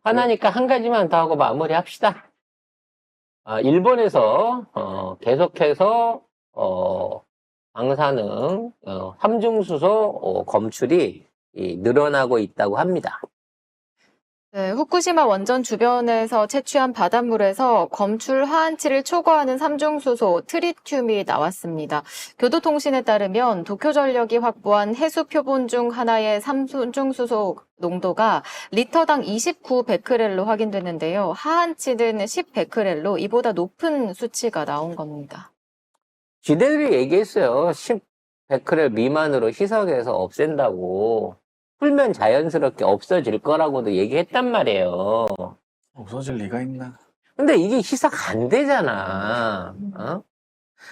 화나니까 한 가지만 더 하고 마무리합시다. 일본에서 계속해서 방사능 함중수소 검출이 늘어나고 있다고 합니다. 네, 후쿠시마 원전 주변에서 채취한 바닷물에서 검출 하한치를 초과하는 삼중수소 트리튬이 나왔습니다. 교도통신에 따르면 도쿄전력이 확보한 해수 표본 중 하나의 삼중수소 농도가 리터당 29베크렐로 확인됐는데요. 하한치는 10베크렐로 이보다 높은 수치가 나온 겁니다. 지들이 얘기했어요. 10베크렐 미만으로 희석해서 없앤다고. 풀면 자연스럽게 없어질 거라고도 얘기했단 말이에요. 없어질 리가 있나? 근데 이게 희석 안 되잖아.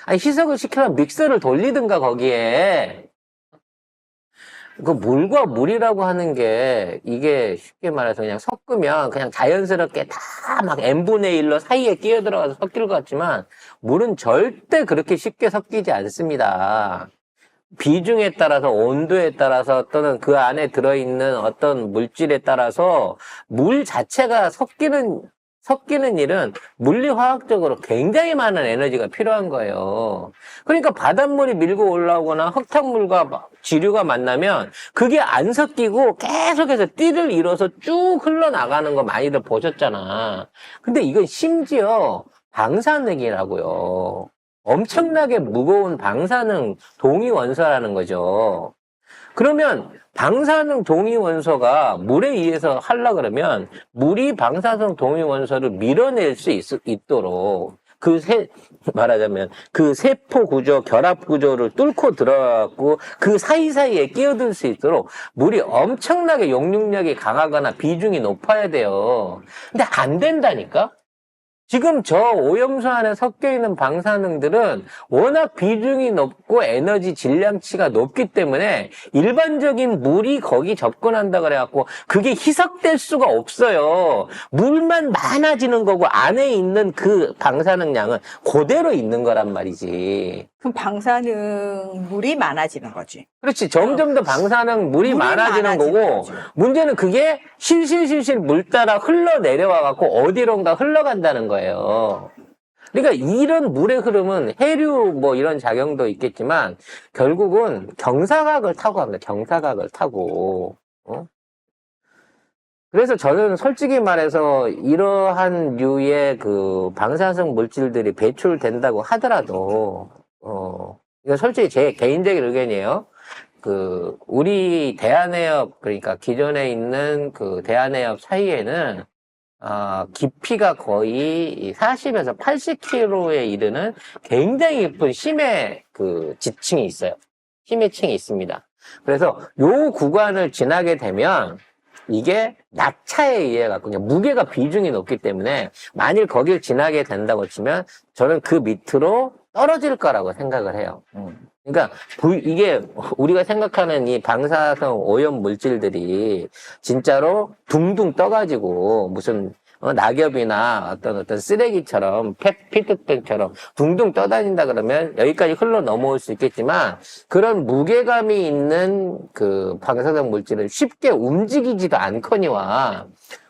아니, 희석을 시키려면 믹서를 돌리든가, 거기에. 그 물과 물이라고 하는 게, 이게 쉽게 말해서 그냥 섞으면 그냥 자연스럽게 다 막 n분의 1로 사이에 끼어들어가서 섞일 것 같지만, 물은 절대 그렇게 쉽게 섞이지 않습니다. 비중에 따라서, 온도에 따라서, 또는 그 안에 들어있는 어떤 물질에 따라서 물 자체가 섞이는 일은 물리화학적으로 굉장히 많은 에너지가 필요한 거예요. 그러니까 바닷물이 밀고 올라오거나 흙탕물과 지류가 만나면 그게 안 섞이고 계속해서 띠를 이뤄서 쭉 흘러나가는 거 많이들 보셨잖아. 근데 이건 심지어 방사능이라고요. 엄청나게 무거운 방사능 동위원소라는 거죠. 그러면 방사능 동위원소가 물에 의해서 하려 그러면 물이 방사능 동위원소를 밀어낼 수 있도록 말하자면 그 세포 구조, 결합 구조를 뚫고 들어가고 그 사이사이에 끼어들 수 있도록 물이 엄청나게 용융력이 강하거나 비중이 높아야 돼요. 근데 안 된다니까? 지금 저 오염수 안에 섞여 있는 방사능들은 워낙 비중이 높고 에너지 질량치가 높기 때문에 일반적인 물이 거기 접근한다 그래갖고 그게 희석될 수가 없어요. 물만 많아지는 거고 안에 있는 그 방사능 양은 그대로 있는 거란 말이지. 그럼 방사능 물이 많아지는 거지. 그렇지. 점점 더 방사능 물이 많아지는 거고 거죠. 문제는 그게 실실실실 물 따라 흘러내려와 갖고 어디론가 흘러간다는 거예요. 그러니까 이런 물의 흐름은 해류 뭐 이런 작용도 있겠지만 결국은 경사각을 타고 합니다. 경사각을 타고. 그래서 저는 솔직히 말해서 이러한 류의 그 방사성 물질들이 배출된다고 하더라도 이건 솔직히 제 개인적인 의견이에요. 우리 대한해협, 그러니까 기존에 있는 그 대한해협 사이에는, 깊이가 거의 40에서 80km에 이르는 굉장히 깊은 심해 지층이 있어요. 심해층이 있습니다. 그래서 요 구간을 지나게 되면 이게 낙차에 의해 갖고 그냥 무게가 비중이 높기 때문에 만일 거길 지나게 된다고 치면 저는 그 밑으로 떨어질 거라고 생각을 해요. 그러니까 이게 우리가 생각하는 이 방사성 오염 물질들이 진짜로 둥둥 떠가지고 무슨 낙엽이나 어떤 쓰레기처럼 피트병처럼 둥둥 떠다닌다 그러면 여기까지 흘러 넘어올 수 있겠지만 그런 무게감이 있는 그 방사성 물질은 쉽게 움직이지도 않거니와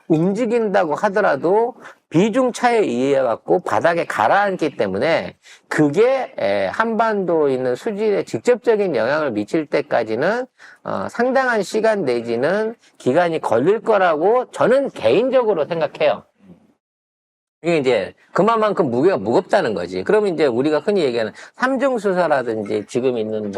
움직인다고 하더라도 비중 차에 의해 갖고 바닥에 가라앉기 때문에 그게 한반도에 있는 수질에 직접적인 영향을 미칠 때까지는 상당한 시간 내지는 기간이 걸릴 거라고 저는 개인적으로 생각해요. 이게 이제 그만큼 무게가 무겁다는 거지. 그러면 이제 우리가 흔히 얘기하는 삼중수소라든지 지금 있는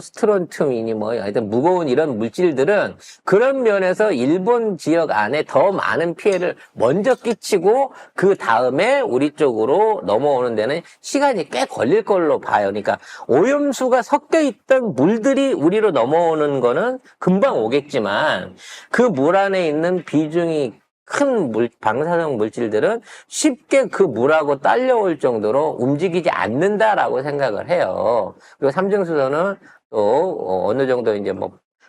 스트론튬이니 하여튼 무거운 이런 물질들은 그런 면에서 일본 지역 안에 더 많은 피해를 먼저 끼치고 그 다음에 우리 쪽으로 넘어오는 데는 시간이 꽤 걸릴 걸로 봐요. 그러니까 오염수가 섞여 있던 물들이 우리로 넘어오는 거는 금방 오겠지만 그 물 안에 있는 비중이 큰 방사성 물질들은 쉽게 그 물하고 딸려올 정도로 움직이지 않는다라고 생각을 해요. 그리고 삼중수소는 또 어느 정도 이제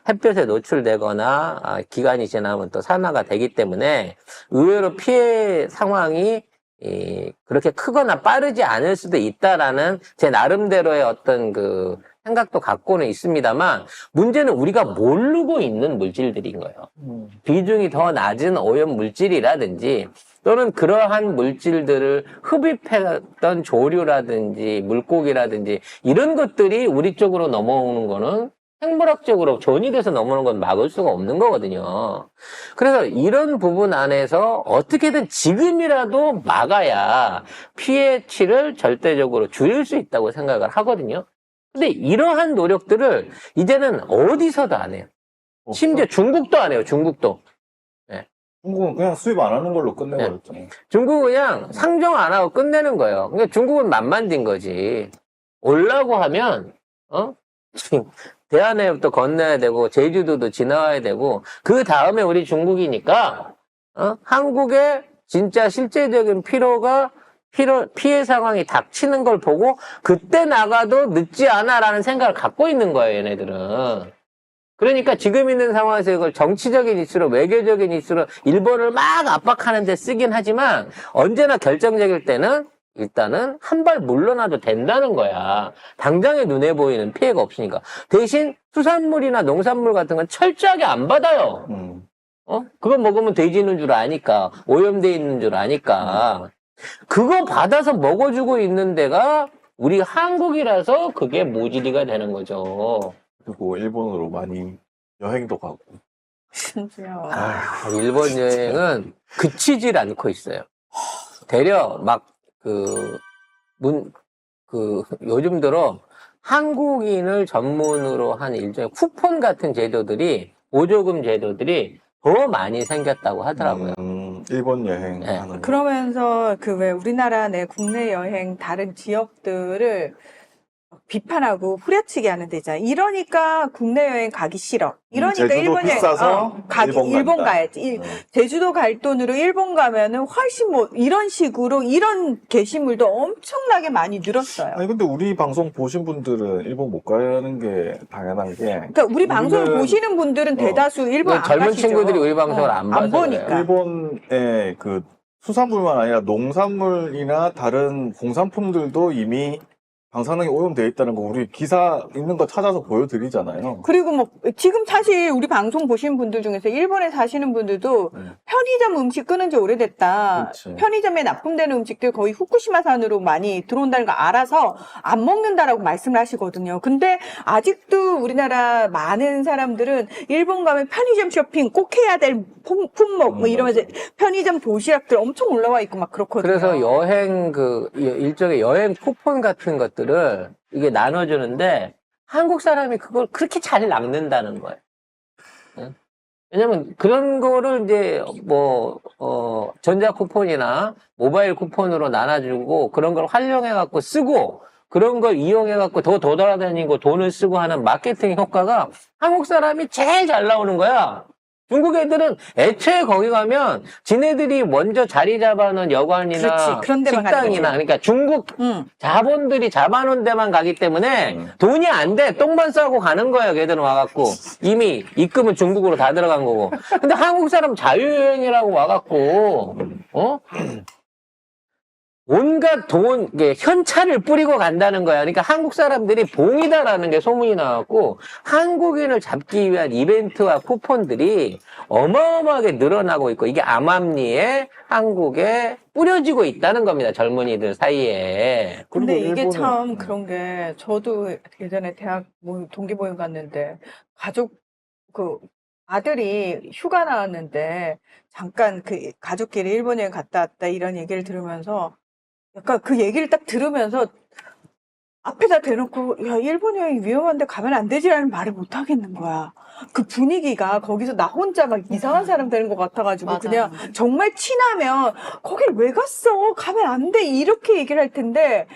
햇볕에 노출되거나 기간이 지나면 또 산화가 되기 때문에 의외로 피해 상황이 그렇게 크거나 빠르지 않을 수도 있다라는 제 나름대로의 어떤 생각도 갖고는 있습니다만 문제는 우리가 모르고 있는 물질들인 거예요. 비중이 더 낮은 오염 물질이라든지 또는 그러한 물질들을 흡입했던 조류라든지 물고기라든지 이런 것들이 우리 쪽으로 넘어오는 거는 생물학적으로 존이 돼서 넘어오는 건 막을 수가 없는 거거든요. 그래서 이런 부분 안에서 어떻게든 지금이라도 막아야 pH를 절대적으로 줄일 수 있다고 생각을 하거든요. 근데 이러한 노력들을 이제는 어디서도 안 해요. 심지어 중국도 안 해요, 중국도. 중국은 그냥 수입 안 하는 걸로 끝내버렸죠. 중국은 그냥 상종 안 하고 끝내는 거예요. 그러니까 중국은 만만진 거지. 올라고 하면, 지금 대한해협도 건너야 되고, 제주도도 지나와야 되고, 그 다음에 우리 중국이니까, 한국의 진짜 실제적인 피해 상황이 닥치는 걸 보고, 그때 나가도 늦지 않아라는 생각을 갖고 있는 거예요, 얘네들은. 그러니까 지금 있는 상황에서 이걸 정치적인 이슈로, 외교적인 이슈로 일본을 막 압박하는 데 쓰긴 하지만, 언제나 결정적일 때는 일단은 한 발 물러나도 된다는 거야. 당장에 눈에 보이는 피해가 없으니까. 대신 수산물이나 농산물 같은 건 철저하게 안 받아요. 그거 먹으면 돼지는 줄 아니까. 오염돼 있는 줄 아니까. 그거 받아서 먹어주고 있는 데가 우리 한국이라서 그게 모질이가 되는 거죠. 그리고 일본으로 많이 여행도 가고. 진짜. 일본 여행은 그치질 않고 있어요. 되려 막 요즘 들어 한국인을 전문으로 한 일종의 쿠폰 같은 제도들이, 보조금 제도들이 더 많이 생겼다고 하더라고요. 일본 여행 네. 하는 거. 그러면서 그 왜 우리나라 내 국내 여행 다른 지역들을 비판하고 후려치게 하는 데잖아. 이러니까 국내 여행 가기 싫어. 이러니까 제주도 일본 여행 비싸서 일본 간다. 가야지. 제주도 갈 돈으로 일본 가면은 훨씬 뭐 이런 식으로 이런 게시물도 엄청나게 많이 늘었어요. 아니 근데 우리 방송 보신 분들은 일본 못 가는 게 당연한 게, 그러니까 우리 방송을 우리는- 보시는 분들은 대다수 일본 안 젊은 가시죠. 친구들이 우리 방송을 안 봐서 보니까. 그래요. 일본의 그 수산물만 아니라 농산물이나 다른 공산품들도 이미 방사능이 오염되어 있다는 거 우리 기사 있는 거 찾아서 보여드리잖아요. 그리고 뭐 지금 사실 우리 방송 보신 분들 중에서 일본에 사시는 분들도 편의점 음식 끊은 지 오래됐다. 그치. 편의점에 납품되는 음식들 거의 후쿠시마산으로 많이 들어온다는 거 알아서 안 먹는다라고 말씀을 하시거든요. 근데 아직도 우리나라 많은 사람들은 일본 가면 편의점 쇼핑 꼭 해야 될 품목 뭐 이러면서 편의점 도시락들 엄청 올라와 있고 막 그렇거든요. 그래서 여행 일종의 여행 쿠폰 같은 것들을 이게 나눠주는데 한국 사람이 그걸 그렇게 잘 낚는다는 거예요. 응? 왜냐면 그런 거를 이제 전자 쿠폰이나 모바일 쿠폰으로 나눠주고 그런 걸 활용해갖고 쓰고 그런 걸 이용해갖고 더 돌아다니고 돈을 쓰고 하는 마케팅 효과가 한국 사람이 제일 잘 나오는 거야. 중국 애들은 애초에 거기 가면 지네들이 먼저 자리 잡아놓은 여관이나 그렇지, 그런 데만 가는 식당이나 거지. 그러니까 중국 자본들이 잡아놓은 데만 가기 때문에 돈이 안 돼. 똥만 싸고 가는 거야. 걔들은 와갖고 이미 입금은 중국으로 다 들어간 거고. 근데 한국 사람 자유여행이라고 와갖고 온갖 현찰을 뿌리고 간다는 거야. 그러니까 한국 사람들이 봉이다라는 게 소문이 나왔고, 한국인을 잡기 위한 이벤트와 쿠폰들이 어마어마하게 늘어나고 있고, 이게 암암리에 한국에 뿌려지고 있다는 겁니다. 젊은이들 사이에. 근데 그리고 이게 일본은- 참 그런 게 저도 예전에 대학 동기모임 갔는데 아들이 휴가 나왔는데 잠깐 그 가족끼리 일본 여행 갔다 왔다 이런 얘기를 들으면서 약간 그 얘기를 딱 들으면서 앞에다 대놓고 야 일본 여행 위험한데 가면 안 되지라는 말을 못 하겠는 거야. 그 분위기가 거기서 나 혼자 막 이상한 사람 되는 것 같아가지고 맞아요. 그냥 정말 친하면 거길 왜 갔어? 가면 안 돼. 이렇게 얘기를 할 텐데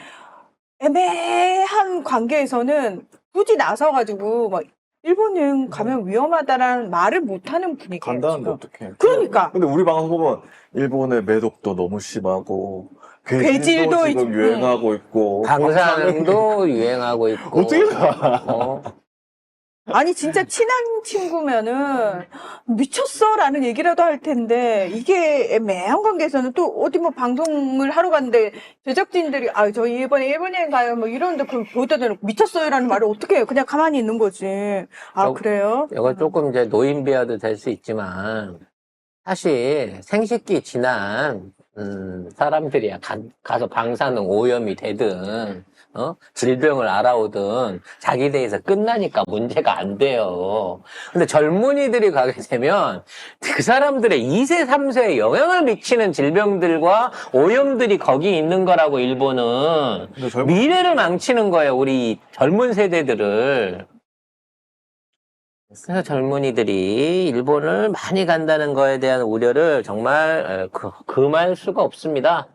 애매한 관계에서는 굳이 나서가지고 막 일본 여행 가면 위험하다라는 말을 못하는 분위기예요. 간다는데 지금. 어떡해. 그러니까. 근데 우리 방송 보면 일본의 매독도 너무 심하고 괴질도 괴질도 지금 유행하고 있고 방사능도 유행하고 있고. 어떻게 가? 아니 진짜 친한 친구면은 미쳤어라는 얘기라도 할 텐데 이게 애매한 관계에서는 또 어디 뭐 방송을 하러 갔는데 제작진들이 아 저 이번에 일본 여행 가요 뭐 이러는데 그걸 보다 대놓고 미쳤어요라는 말을 어떻게 해요? 그냥 가만히 있는 거지. 아 저- 그래요? 이거 조금 이제 노인 비하도 될 수 있지만 사실 생식기 지난 사람들이야 가서 방사능 오염이 되든 질병을 알아오든 자기 대해서 끝나니까 문제가 안 돼요. 근데 젊은이들이 가게 되면 그 사람들의 2세, 3세에 영향을 미치는 질병들과 오염들이 거기 있는 거라고 일본은 근데 젊은 미래를 망치는 거예요. 우리 젊은 세대들을. 그래서 젊은이들이 일본을 많이 간다는 거에 대한 우려를 정말 금할 수가 없습니다.